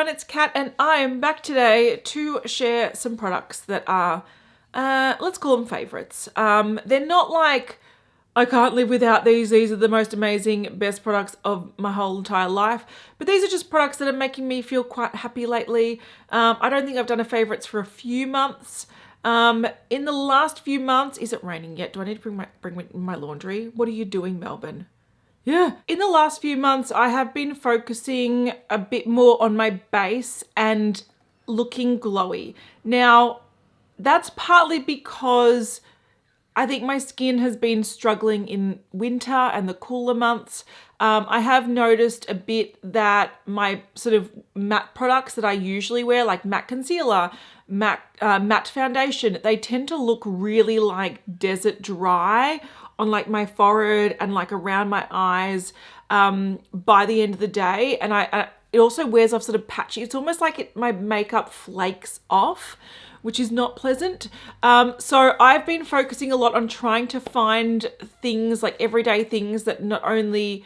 everyone, it's Kat and I am back today to share some products that are, let's call them favorites. They're not like, I can't live without these are the most amazing, best products of my whole entire life. But these are just products that are making me feel quite happy lately. I don't think I've done a favorites for a few months. In the last few months, is it raining yet? Do I need to bring my laundry? What are you doing, Melbourne? Yeah. In the last few months, I have been focusing a bit more on my base and looking glowy. Now, that's partly because I think my skin has been struggling in winter and the cooler months. I have noticed a bit that my sort of matte products that I usually wear, like matte concealer, matte foundation, they tend to look really like desert dry on like my forehead and like around my eyes by the end of the day. And it also wears off sort of patchy. It's almost like my makeup flakes off, which is not pleasant. So I've been focusing a lot on trying to find things like everyday things that not only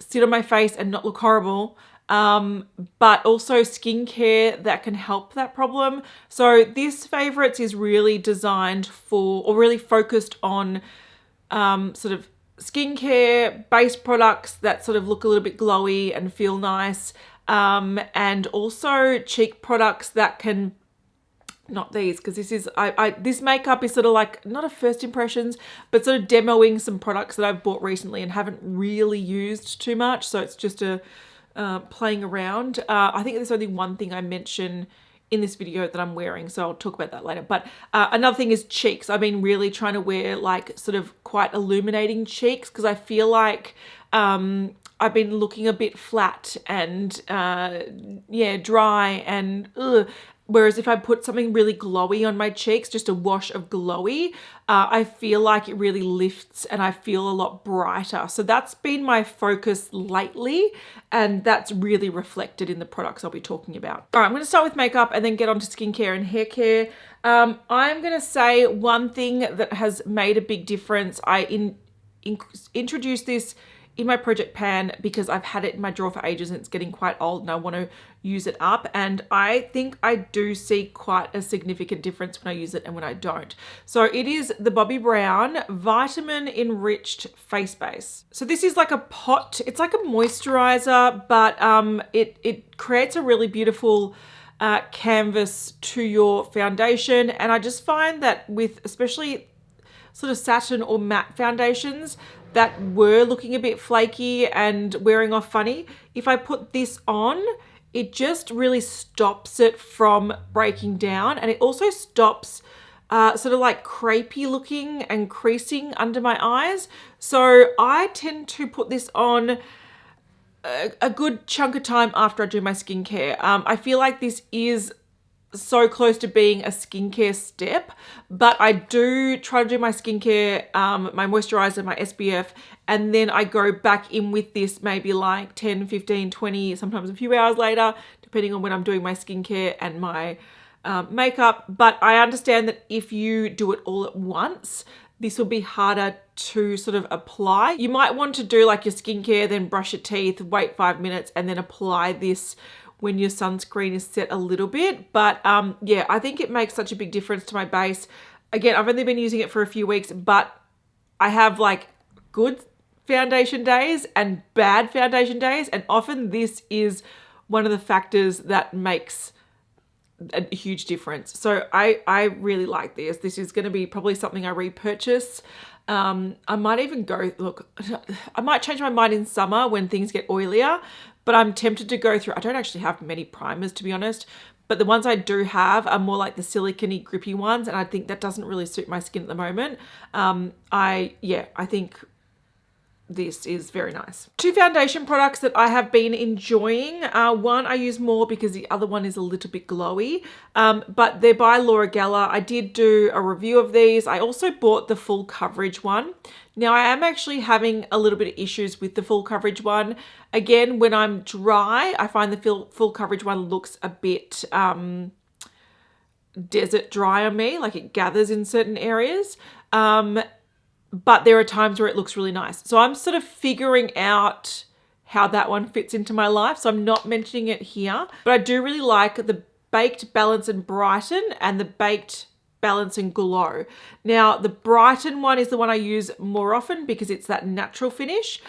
sit on my face and not look horrible, but also skincare that can help that problem. So this favorites is really designed for, or really focused on sort of skincare based products that sort of look a little bit glowy and feel nice. And also cheek products that can, not these, because this is, this makeup is sort of like, not a first impressions, but sort of demoing some products that I've bought recently and haven't really used too much. So it's just a playing around. I think there's only one thing I mention in this video that I'm wearing, so I'll talk about that later. But another thing is cheeks. I've been really trying to wear like sort of quite illuminating cheeks because I feel like I've been looking a bit flat and yeah, dry and ugh. Whereas if I put something really glowy on my cheeks, just a wash of glowy, I feel like it really lifts and I feel a lot brighter. So that's been my focus lately, and that's really reflected in the products I'll be talking about. All right, I'm going to start with makeup and then get on to skincare and hair care. I'm going to say one thing that has made a big difference. I introduced this in my project pan because I've had it in my drawer for ages and it's getting quite old and I want to use it up. And I think I do see quite a significant difference when I use it and when I don't. So it is the Bobbi Brown Vitamin Enriched Face Base. So this is like a pot, it's like a moisturizer, but it creates a really beautiful canvas to your foundation. And I just find that with especially sort of satin or matte foundations that were looking a bit flaky and wearing off funny, if I put this on, it just really stops it from breaking down. And it also stops sort of like crepey looking and creasing under my eyes. So I tend to put this on a good chunk of time after I do my skincare. I feel like this is so close to being a skincare step, but I do try to do my skincare, my moisturizer, my SPF, and then I go back in with this maybe like 10, 15, 20, sometimes a few hours later, depending on when I'm doing my skincare and my makeup. But I understand that if you do it all at once, this will be harder to sort of apply. You might want to do like your skincare, then brush your teeth, wait 5 minutes, and then apply this when your sunscreen is set a little bit. But yeah, I think it makes such a big difference to my base. Again, I've only been using it for a few weeks, but I have like good foundation days and bad foundation days. And often this is one of the factors that makes a huge difference. So I really like this. This is going to be probably something I repurchase. I might even go, look, I might change my mind in summer when things get oilier, but I'm tempted to go through, I don't actually have many primers to be honest, but the ones I do have are more like the silicone-y grippy ones, and I think that doesn't really suit my skin at the moment. I think this is very nice. Two foundation products that I have been enjoying. One I use more because the other one is a little bit glowy, but they're by Laura Geller. I did do a review of these. I also bought the full coverage one. Now I am actually having a little bit of issues with the full coverage one. Again, when I'm dry, I find the full coverage one looks a bit desert dry on me, like it gathers in certain areas. But there are times where it looks really nice. So I'm sort of figuring out how that one fits into my life, so I'm not mentioning it here. But I do really like the Baked Balance-n-Brighten and the Baked Balance-n-Glow. Now, the Brighten one is the one I use more often because it's that natural finish.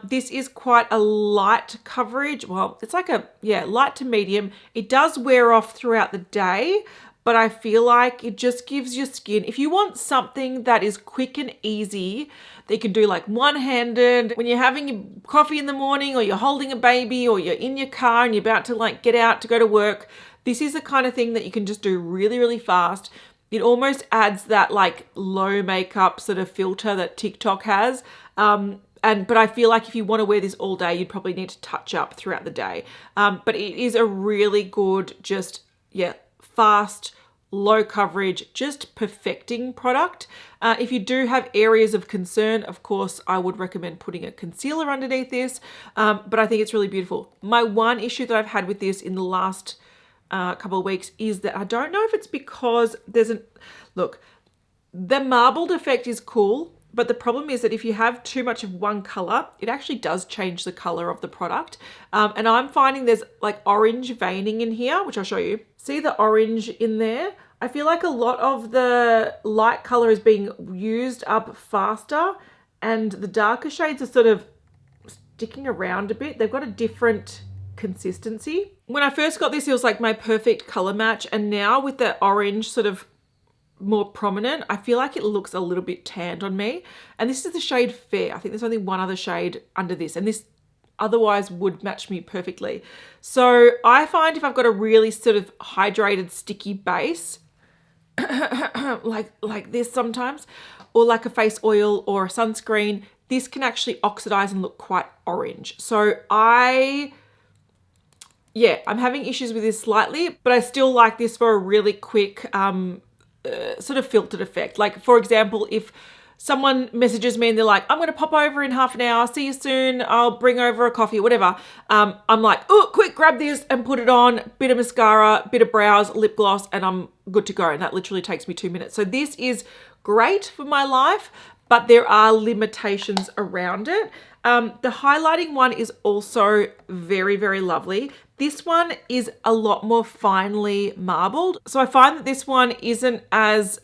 This is quite a light coverage. Well, it's like a, light to medium. It does wear off throughout the day, but I feel like it just gives your skin, if you want something that is quick and easy, that you can do like one-handed, when you're having your coffee in the morning or you're holding a baby or you're in your car and you're about to like get out to go to work, this is the kind of thing that you can just do really, really fast. It almost adds that like low makeup sort of filter that TikTok has. But I feel like if you want to wear this all day, you'd probably need to touch up throughout the day. But it is a really good, just, fast, low coverage, just perfecting product. If you do have areas of concern, of course, I would recommend putting a concealer underneath this. But I think it's really beautiful. My one issue that I've had with this in the last couple of weeks is that I don't know if it's because look, the marbled effect is cool, but the problem is that if you have too much of one color, it actually does change the color of the product. And I'm finding there's like orange veining in here, which I'll show you. See the orange in there? I feel like a lot of the light color is being used up faster and the darker shades are sort of sticking around a bit. They've got a different consistency. When I first got this, it was like my perfect color match, and now with the orange sort of more prominent, I feel like it looks a little bit tanned on me. And this is the shade Fair. I think there's only one other shade under this, and this otherwise would match me perfectly. So I find if I've got a really sort of hydrated sticky base like this sometimes, or like a face oil or a sunscreen, this can actually oxidize and look quite orange. So I'm having issues with this slightly, but I still like this for a really quick sort of filtered effect. Like, for example, if someone messages me and they're like, I'm going to pop over in half an hour, see you soon, I'll bring over a coffee, whatever. I'm like, oh, quick, grab this and put it on, bit of mascara, bit of brows, lip gloss, and I'm good to go. And that literally takes me 2 minutes. So this is great for my life, but there are limitations around it. The highlighting one is also very, very lovely. This one is a lot more finely marbled. So I find that this one isn't as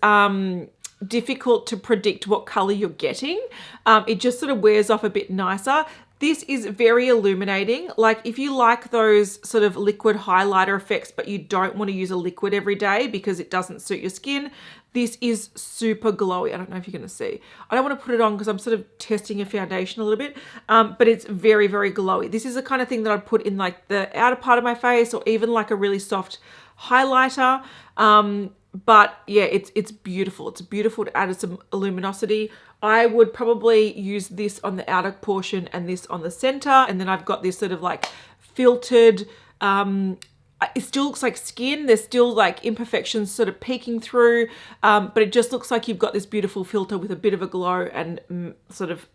difficult to predict what color you're getting. It just sort of wears off a bit nicer. This is very illuminating. Like if you like those sort of liquid highlighter effects, but you don't want to use a liquid every day because it doesn't suit your skin, this is super glowy. I don't know if you're going to see. I don't want to put it on because I'm sort of testing a foundation a little bit, but it's very, very glowy. This is the kind of thing that I'd put in like the outer part of my face or even like a really soft highlighter. But yeah, it's beautiful. It's beautiful to add some luminosity. I would probably use this on the outer portion and this on the center. And then I've got this sort of like filtered, it still looks like skin. There's still like imperfections sort of peeking through, but it just looks like you've got this beautiful filter with a bit of a glow and sort of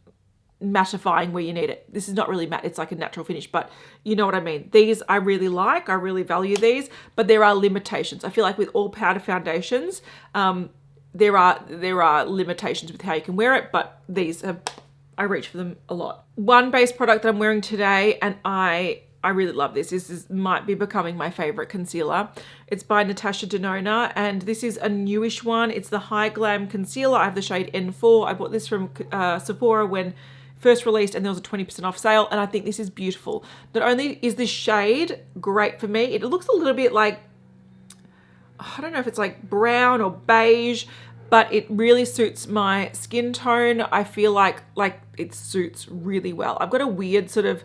mattifying where you need it. This is not really matte, it's like a natural finish, but you know what I mean. These I really like, I really value these, but there are limitations. I feel like with all powder foundations, there are limitations with how you can wear it, but these I reach for them a lot. One base product that I'm wearing today, and I really love this. This might be becoming my favorite concealer. It's by Natasha Denona, and this is a newish one. It's the HY-Glam concealer. I have the shade N4. I bought this from Sephora when first released, and there was a 20% off sale, and I think this is beautiful. Not only is this shade great for me, it looks a little bit like, I don't know if it's like brown or beige, but it really suits my skin tone. I feel like it suits really well. I've got a weird sort of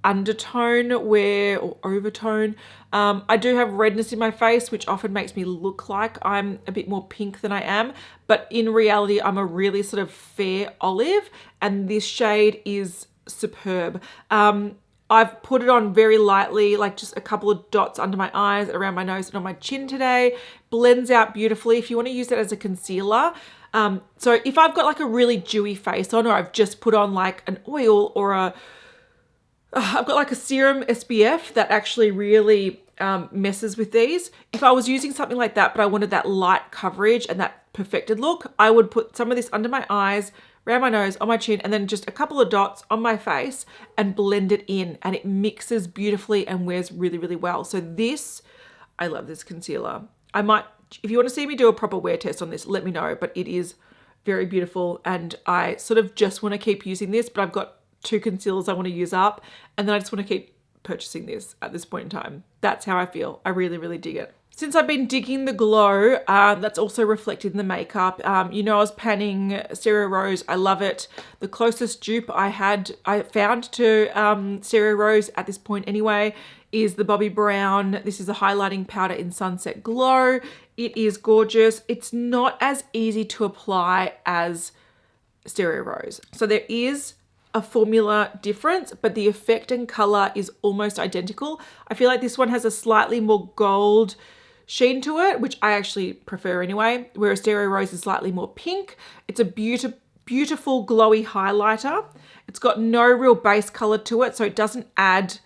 undertone or overtone. I do have redness in my face, which often makes me look like I'm a bit more pink than I am, but in reality I'm a really sort of fair olive, and this shade is superb. I've put it on very lightly, like just a couple of dots under my eyes, around my nose and on my chin today. Blends out beautifully if you want to use it as a concealer. So if I've got like a really dewy face on, or I've just put on like an oil or I've got like a serum SPF that actually really messes with these. If I was using something like that, but I wanted that light coverage and that perfected look, I would put some of this under my eyes, around my nose, on my chin, and then just a couple of dots on my face and blend it in, and it mixes beautifully and wears really, really well. So this, I love this concealer. I might, if you want to see me do a proper wear test on this, let me know, but it is very beautiful, and I sort of just want to keep using this, but I've got 2 concealers I want to use up, and then I just want to keep purchasing this at this point in time. That's how I feel. I really, really dig it. Since I've been digging the glow, that's also reflected in the makeup. You know, I was panning CeraRose. I love it. The closest dupe I found to CeraRose at this point anyway is the Bobbi Brown. This is a highlighting powder in Sunset Glow. It is gorgeous. It's not as easy to apply as CeraRose. So there is a formula difference, but the effect and color is almost identical. I feel like this one has a slightly more gold sheen to it, which I actually prefer anyway, whereas CeraRose is slightly more pink. It's a beautiful glowy highlighter. It's got no real base color to it, so it doesn't add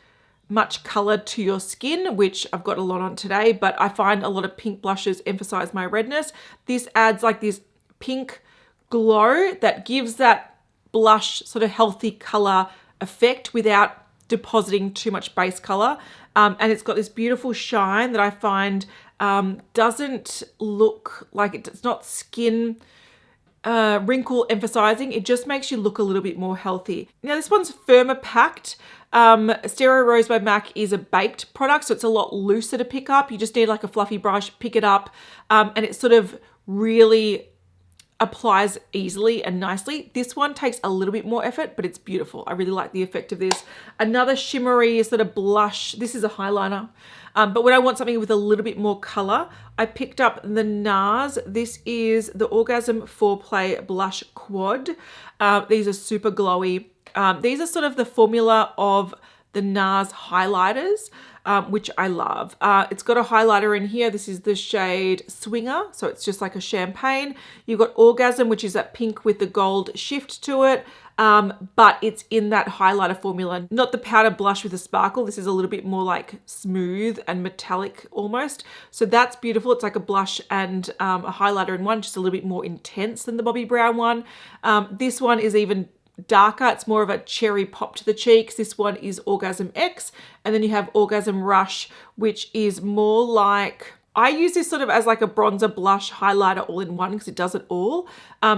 much color to your skin, which I've got a lot on today, but I find a lot of pink blushes emphasize my redness. This adds like this pink glow that gives that blush sort of healthy color effect without depositing too much base color. And it's got this beautiful shine that I find doesn't look like it's not skin wrinkle emphasizing. It just makes you look a little bit more healthy. Now this one's firmer packed. CeraRose by MAC is a baked product, so it's a lot looser to pick up. You just need like a fluffy brush, pick it up, and it sort of really applies easily and nicely. This one takes a little bit more effort, but it's beautiful. I really like the effect of this. Another shimmery sort of blush. This is a highlighter, but when I want something with a little bit more color, I picked up the NARS. This is the Orgasm Foreplay Blush Quad. These are super glowy. These are sort of the formula of the NARS highlighters, which I love. It's got a highlighter in here. This is the shade Swinger, so it's just like a champagne. You've got Orgasm, which is that pink with the gold shift to it, but it's in that highlighter formula, not the powder blush with a sparkle. This is a little bit more like smooth and metallic almost. So that's beautiful. It's like a blush and a highlighter in one, just a little bit more intense than the Bobbi Brown one. This one is even darker. It's more of a cherry pop to the cheeks. This one is Orgasm X, and then you have Orgasm Rush, which is more like, I use this sort of as like a bronzer, blush, highlighter all in one because it does it all.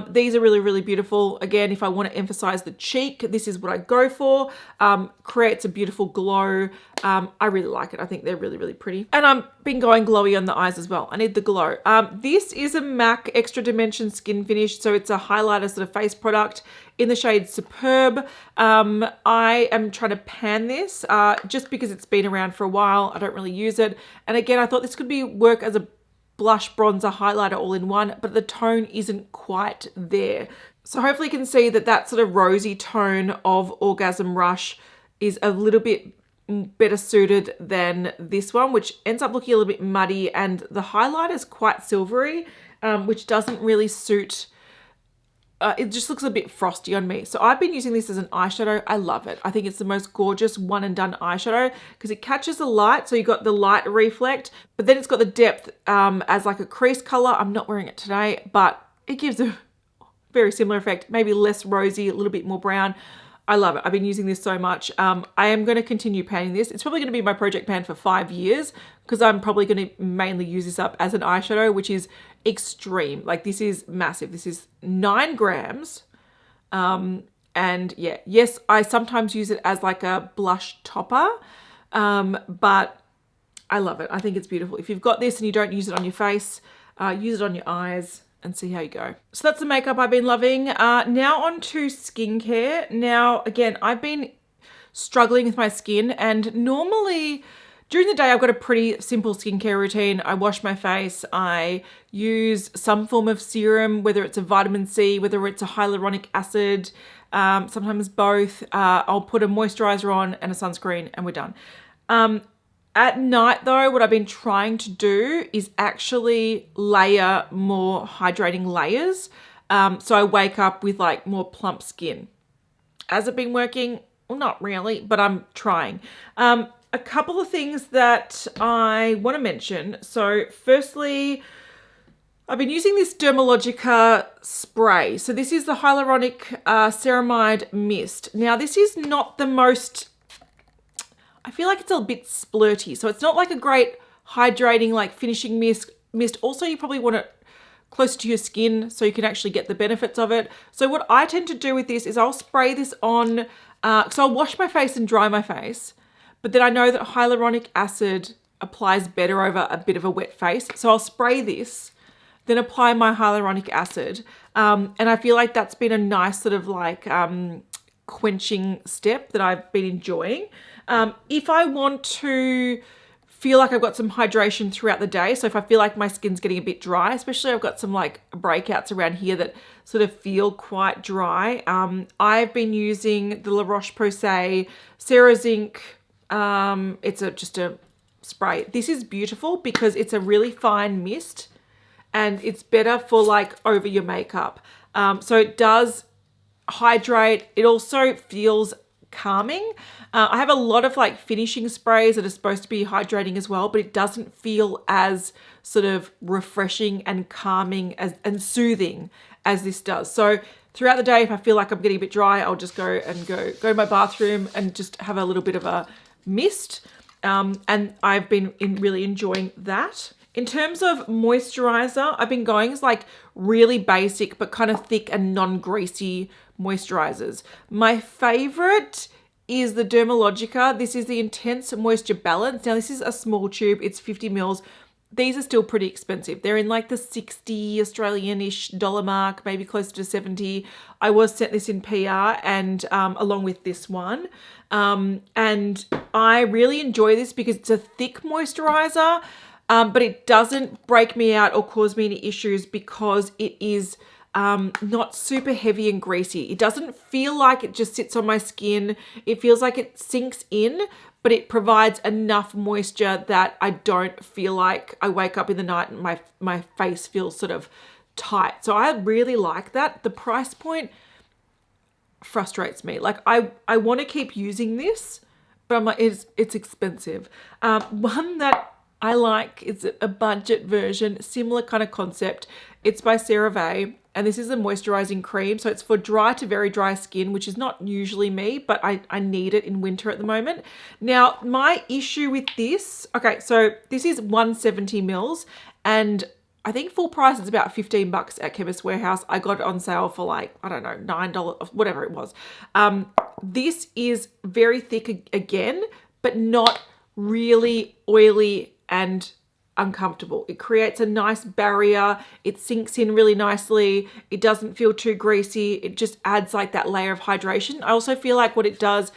These are really, really beautiful. Again, if I want to emphasize the cheek, this is what I go for. Creates a beautiful glow. I really like it. I think they're really, really pretty. And I've been going glowy on the eyes as well. I need the glow. This is a MAC Extra Dimension Skinfinish. So it's a highlighter sort of face product in the shade Superb. I am trying to pan this just because it's been around for a while. I don't really use it. And again, I thought this could work as a blush, bronzer, highlighter all in one, but the tone isn't quite there. So hopefully you can see that that sort of rosy tone of Orgasm Rush is a little bit better suited than this one, which ends up looking a little bit muddy, and the highlighter is quite silvery, which doesn't really suit. It just looks a bit frosty on me. So I've been using this as an eyeshadow. I love it. I think it's the most gorgeous one and done eyeshadow because it catches the light. So you got the light reflect, but then it's got the depth as like a crease color. I'm not wearing it today, but it gives a very similar effect, maybe less rosy, a little bit more brown. I love it. I've been using this so much. I am going to continue panning this. It's probably going to be my project pan for 5 years because I'm probably going to mainly use this up as an eyeshadow, which is extreme. Like this is massive. This is 9 grams. And yeah, yes, I sometimes use it as like a blush topper, but I love it. I think it's beautiful. If you've got this and you don't use it on your face, use it on your eyes and see how you go. So that's the makeup I've been loving. Now on to skincare. Now, again, I've been struggling with my skin, and normally during the day, I've got a pretty simple skincare routine. I wash my face. I use some form of serum, whether it's a vitamin C, whether it's a hyaluronic acid, sometimes both. I'll put a moisturizer on and a sunscreen and we're done. At night though, what I've been trying to do is actually layer more hydrating layers. So I wake up with like more plump skin. Has it been working? Well, not really, but I'm trying. A couple of things that I want to mention. So firstly, I've been using this Dermalogica spray. So this is the Hyaluronic Ceramide Mist. Now this is not the most, I feel like it's a bit splurty. So it's not like a great hydrating, like finishing mist. Also, you probably want it close to your skin so you can actually get the benefits of it. So what I tend to do with this is I'll spray this on, so I'll wash my face and dry my face, but then I know that hyaluronic acid applies better over a bit of a wet face. So I'll spray this, then apply my hyaluronic acid. And I feel like that's been a nice sort of like quenching step that I've been enjoying. If I want to feel like I've got some hydration throughout the day, so if I feel like my skin's getting a bit dry, especially I've got some like breakouts around here that sort of feel quite dry, I've been using the Roche-Posay Serozinc. It's just a spray. This is beautiful because it's a really fine mist and it's better for like over your makeup. So it does hydrate. It also feels calming. I have a lot of like finishing sprays that are supposed to be hydrating as well, but it doesn't feel as sort of refreshing and calming and soothing as this does. So throughout the day, if I feel like I'm getting a bit dry, I'll just go to my bathroom and just have a little bit of a mist. And I've been really enjoying that. In terms of moisturizer, I've been going as like really basic but kind of thick and non-greasy moisturizers. My favorite is the Dermalogica. This is the Intense Moisture Balance. Now this is a small tube, it's 50 mils. These are still pretty expensive. They're in like the 60 Australian-ish dollar mark, maybe closer to 70. I was sent this in PR and along with this one. And I really enjoy this because it's a thick moisturizer, but it doesn't break me out or cause me any issues because it is not super heavy and greasy. It doesn't feel like it just sits on my skin. It feels like it sinks in, but it provides enough moisture that I don't feel like I wake up in the night and my face feels sort of tight. So I really like that. The price point frustrates me. Like I want to keep using this, but I'm like, it's expensive. One that I like is a budget version, similar kind of concept. It's by CeraVe, and this is a moisturizing cream. So it's for dry to very dry skin, which is not usually me, but I need it in winter at the moment. Now, my issue with this, okay, so this is 170 mils, and I think full price is about $15 at Chemist Warehouse. I got it on sale for like, I don't know, $9, whatever it was. This is very thick again, but not really oily and uncomfortable. It creates a nice barrier. It sinks in really nicely. It doesn't feel too greasy. It just adds like that layer of hydration. I also feel like what it does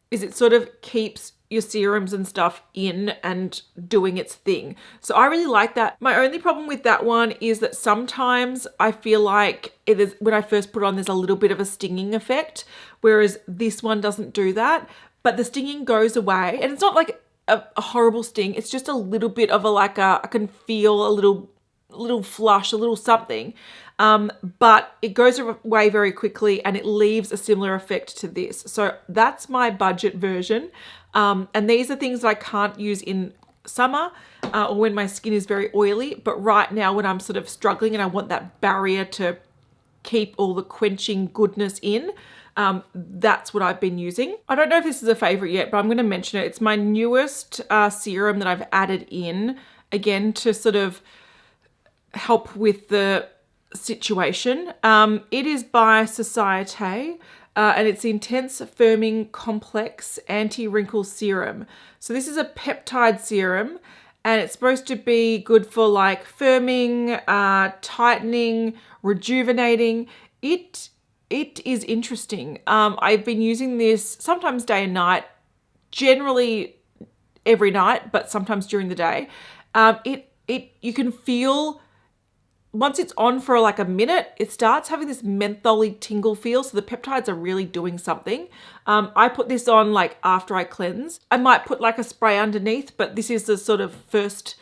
is it sort of keeps your serums and stuff in and doing its thing. So I really like that. My only problem with that one is that sometimes I feel like it is, when I first put it on, there's a little bit of a stinging effect, whereas this one doesn't do that. But the stinging goes away, and it's not like a horrible sting. It's just a little bit of I can feel a little flush, a little something. But it goes away very quickly and it leaves a similar effect to this. So that's my budget version. And these are things that I can't use in summer or when my skin is very oily. But right now when I'm sort of struggling and I want that barrier to keep all the quenching goodness in, that's what I've been using. I don't know if this is a favorite yet, but I'm going to mention it. It's my newest serum that I've added in, again, to sort of help with the situation. It is by Societe, and it's the Intense Firming Complex Anti-Wrinkle Serum. So this is a peptide serum, and it's supposed to be good for like firming, tightening, rejuvenating. It is interesting. I've been using this sometimes day and night, generally every night, but sometimes during the day. You can feel, once it's on for like a minute, it starts having this mentholy tingle feel. So the peptides are really doing something. I put this on like after I cleanse. I might put like a spray underneath, but this is the sort of first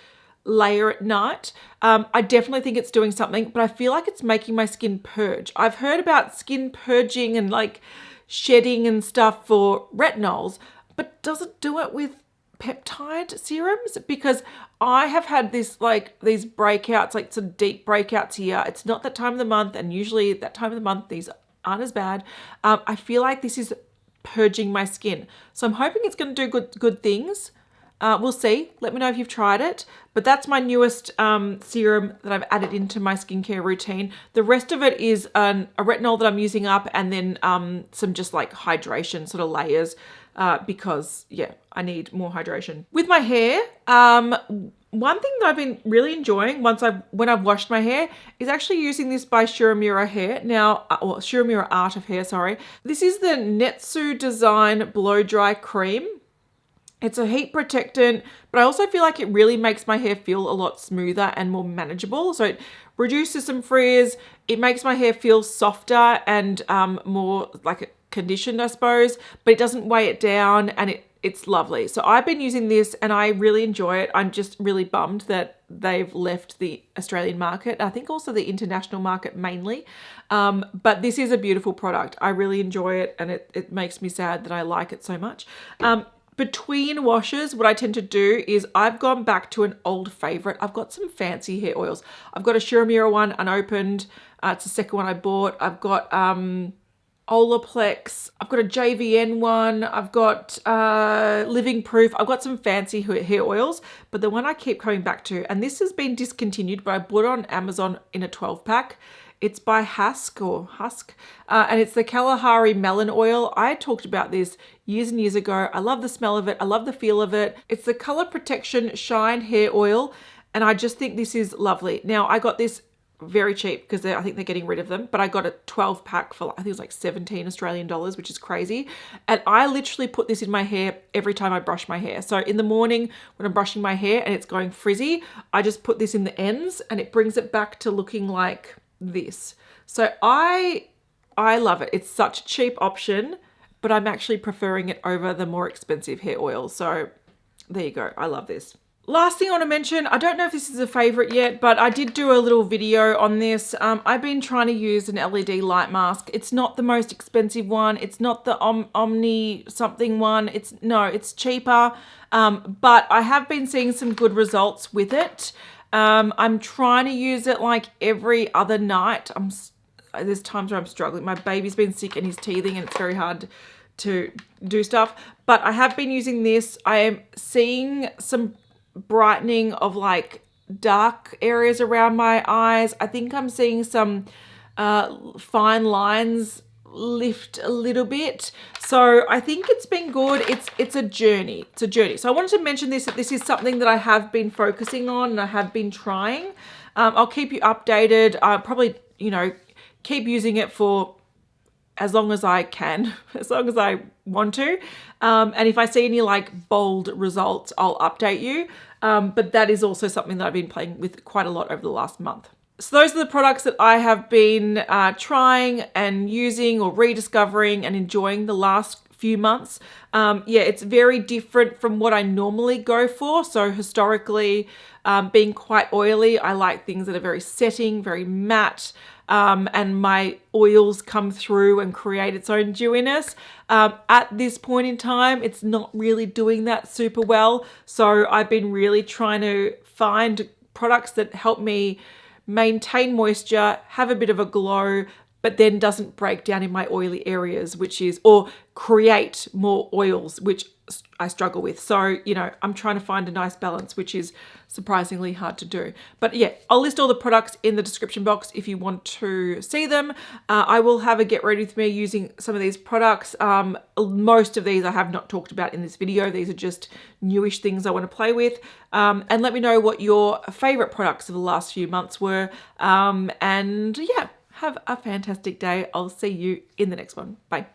layer at night. I definitely think it's doing something, but I feel like it's making my skin purge. I've heard about skin purging and like shedding and stuff for retinols, but doesn't do it with peptide serums, because I have had this, like, these breakouts, like some deep breakouts here. It's not that time of the month, and usually that time of the month these aren't as bad. I feel like this is purging my skin, so I'm hoping it's going to do good things. We'll see. Let me know if you've tried it. But that's my newest serum that I've added into my skincare routine. The rest of it is a retinol that I'm using up, and then some just like hydration sort of layers, because yeah, I need more hydration. With my hair, one thing that I've been really enjoying when I've washed my hair is actually using this by Uemura Hair. Now, or Uemura Art of Hair, sorry. This is the Netsu Design Blow Dry Cream. It's a heat protectant, but I also feel like it really makes my hair feel a lot smoother and more manageable. So it reduces some frizz. It makes my hair feel softer and more like conditioned, I suppose, but it doesn't weigh it down, and it's lovely. So I've been using this and I really enjoy it. I'm just really bummed that they've left the Australian market. I think also the international market mainly. But this is a beautiful product. I really enjoy it, and it makes me sad that I like it so much. Between washes, what I tend to do is I've gone back to an old favorite. I've got some fancy hair oils. I've got a Uemura one unopened. It's the second one I bought. I've got Olaplex. I've got a JVN one. I've got Living Proof. I've got some fancy hair oils, but the one I keep coming back to, and this has been discontinued, but I bought it on Amazon in a 12-pack. It's by HASK, and it's the Kalahari Melon Oil. I talked about this years and years ago. I love the smell of it. I love the feel of it. It's the Color Protection Shine Hair Oil, and I just think this is lovely. Now, I got this very cheap because I think they're getting rid of them, but I got a 12-pack for, I think it was like 17 Australian dollars, which is crazy. And I literally put this in my hair every time I brush my hair. So in the morning when I'm brushing my hair and it's going frizzy, I just put this in the ends and it brings it back to looking like this. So I love it. It's such a cheap option, but I'm actually preferring it over the more expensive hair oil. So there you go. I love this. Last thing I want to mention, I don't know if this is a favorite yet, but I did do a little video on this. I've been trying to use an LED light mask. It's not the most expensive one. It's not the Omni something one. It's cheaper. But I have been seeing some good results with it. I'm trying to use it like every other night. There's times where I'm struggling. My baby's been sick and he's teething and it's very hard to do stuff. But I have been using this. I am seeing some brightening of like dark areas around my eyes. I think I'm seeing some fine lines lift a little bit. So I think it's been good. It's a journey. It's a journey. So I wanted to mention this, that this is something that I have been focusing on and I have been trying. I'll keep you updated. I'll probably, keep using it for as long as I can, as long as I want to. And if I see any like bold results, I'll update you. But that is also something that I've been playing with quite a lot over the last month. So those are the products that I have been trying and using or rediscovering and enjoying the last few months. It's very different from what I normally go for. So historically, being quite oily, I like things that are very setting, very matte, and my oils come through and create its own dewiness. At this point in time, it's not really doing that super well. So I've been really trying to find products that help me maintain moisture, have a bit of a glow, but then doesn't break down in my oily areas, or create more oils, which I struggle with. So, I'm trying to find a nice balance, which is surprisingly hard to do. But yeah, I'll list all the products in the description box if you want to see them. I will have a get ready with me using some of these products. Most of these I have not talked about in this video. These are just newish things I want to play with. And let me know what your favorite products of the last few months were. And yeah, have a fantastic day. I'll see you in the next one. Bye.